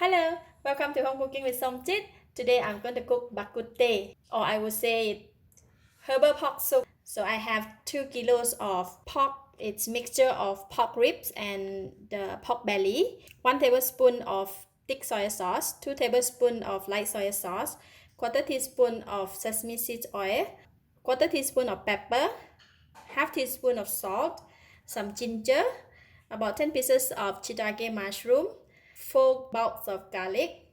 Hello, welcome to Home Cooking with Somjit. Today I'm going to cook Bak Kut Teh, or I would say herbal pork soup. So I have 2 kilos of pork. It's mixture of pork ribs and the pork belly. 1 tablespoon of thick soy sauce, 2 tablespoons of light soy sauce, quarter teaspoon of sesame seeds oil, quarter teaspoon of pepper, half teaspoon of salt, some ginger, about 10 pieces of shiitake mushroom, 4 bulbs of garlic.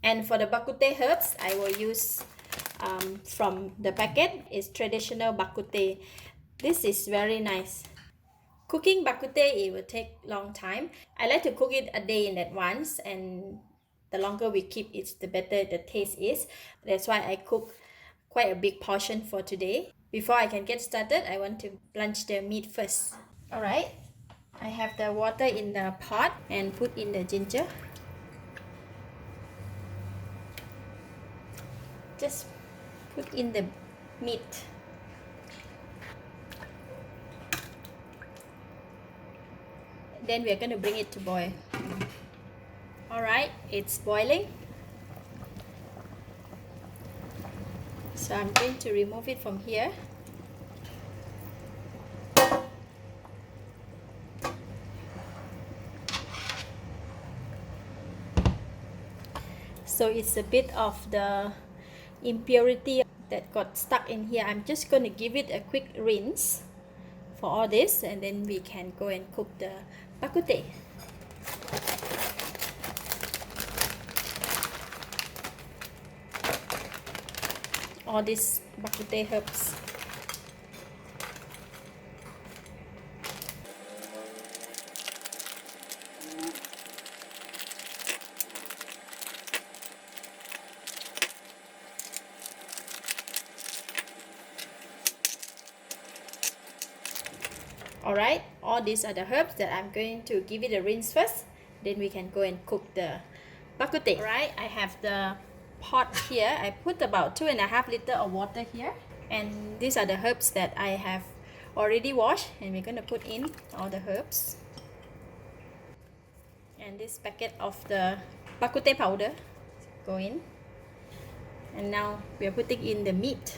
And for the Bak Kut Teh herbs, I will use from the packet. It's traditional Bak Kut Teh. This is very nice. Cooking Bak Kut Teh, it will take long time. I like to cook it a day in advance, and the longer we keep it, the better the taste is. That's why I cook quite a big portion for today. Before I can get started, I want to blanch the meat first. Alright, I have the water in the pot and put in the ginger. Just put in the meat. Then we're going to bring it to boil. Alright, it's boiling. So I'm going to remove it from here. So it's a bit of the impurity that got stuck in here. I'm just going to give it a quick rinse for all this, and then we can go and cook the Bak Kut Teh. All these Bak Kut Teh herbs. Alright, all these are the herbs that I'm going to give it a rinse first. Then we can go and cook the Bak Kut Teh. Alright, I have the pot here. I put about 2.5 liters of water here. And these are the herbs that I have already washed. And we're going to put in all the herbs. And this packet of the Bak Kut Teh powder go in. And now we are putting in the meat.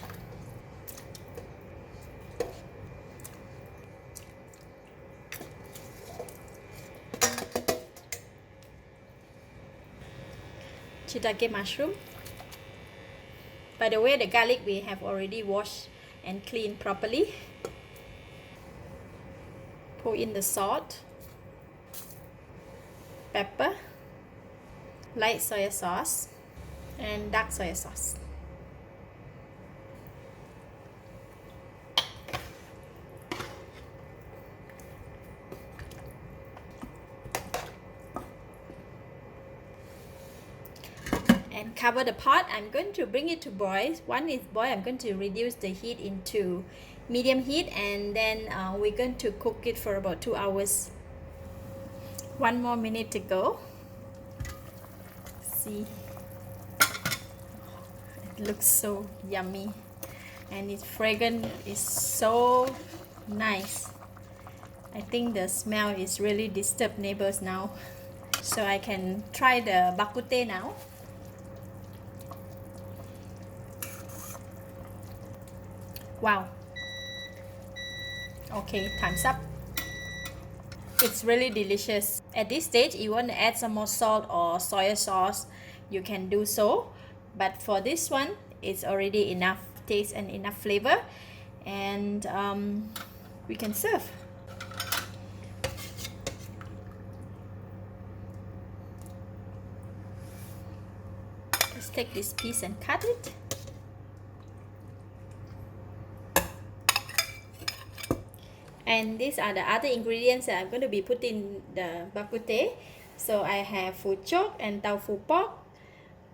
Shiitake mushroom. By the way, the garlic we have already washed and cleaned properly. Pour in the salt, pepper, light soy sauce, and dark soy sauce. And cover the pot. I'm going to bring it to boil. Once it's boiled, I'm going to reduce the heat into medium heat, and then we're going to cook it for about 2 hours. 1 more minute to go. See, it looks so yummy, and its fragrance is so nice. I think the smell is really disturbed neighbors now. So I can try the Bak Kut Teh now. Wow. Okay, time's up. It's really delicious. At this stage, you want to add some more salt or soy sauce, you can do so. But for this one, it's already enough taste and enough flavor. And we can serve. Let's take this piece and cut it. And these are the other ingredients that I'm going to be putting in the Bak Kut Teh. So I have food Chok and Tofu Pok,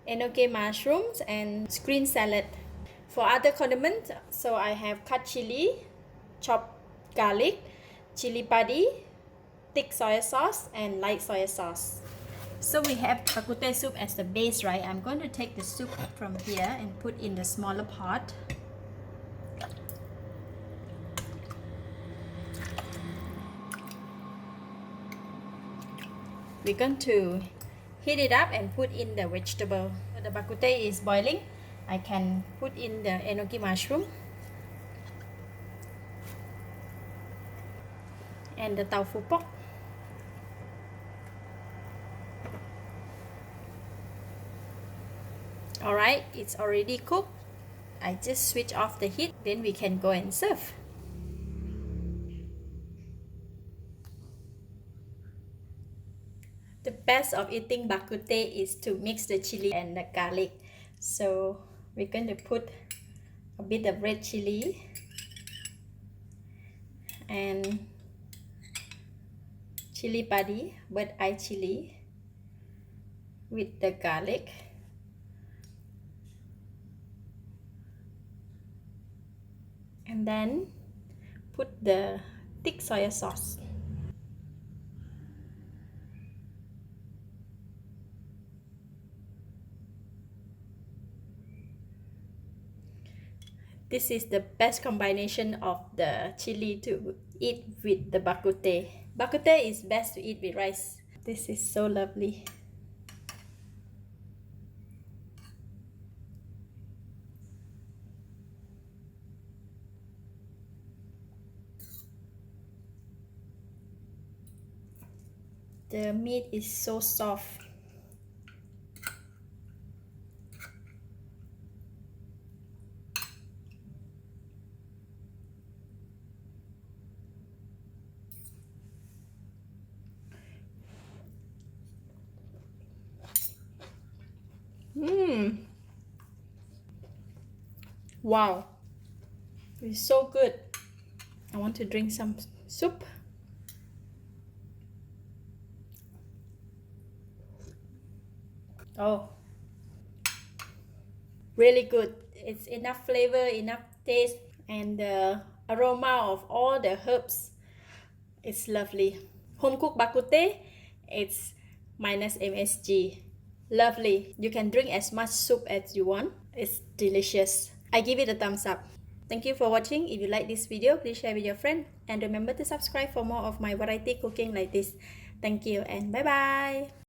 Enoki mushrooms, and green salad. For other condiments, so I have cut chili, chopped garlic, chili padi, thick soy sauce, and light soy sauce. So we have Bak Kut Teh soup as the base, right? I'm going to take the soup from here and put in the smaller pot. We're going to Heat it up and put in the vegetable. The bak kut teh is boiling. I can put in the enoki mushroom and the tofu pok. Alright, it's already cooked. I just switch off the heat, then we can go and serve. The best of eating bak kut teh is to mix the chili and the garlic. So we're going to put a bit of red chili and chili padi, but eye chili with the garlic. And then put the thick soy sauce. This is the best combination of the chili to eat with the bak kut teh. Bak kut teh is best to eat with rice. This is so lovely. The meat is so soft. Wow, it's so good. I want to drink some soup. Oh, really good. It's enough flavor, enough taste, and the aroma of all the herbs. It's lovely. Home cooked bak kut teh, it's minus MSG. Lovely. You can drink as much soup as you want. It's delicious. I give it a thumbs up. Thank you for watching. If you like this video, please share with your friend. And remember to subscribe for more of my variety cooking like this. Thank you and bye bye.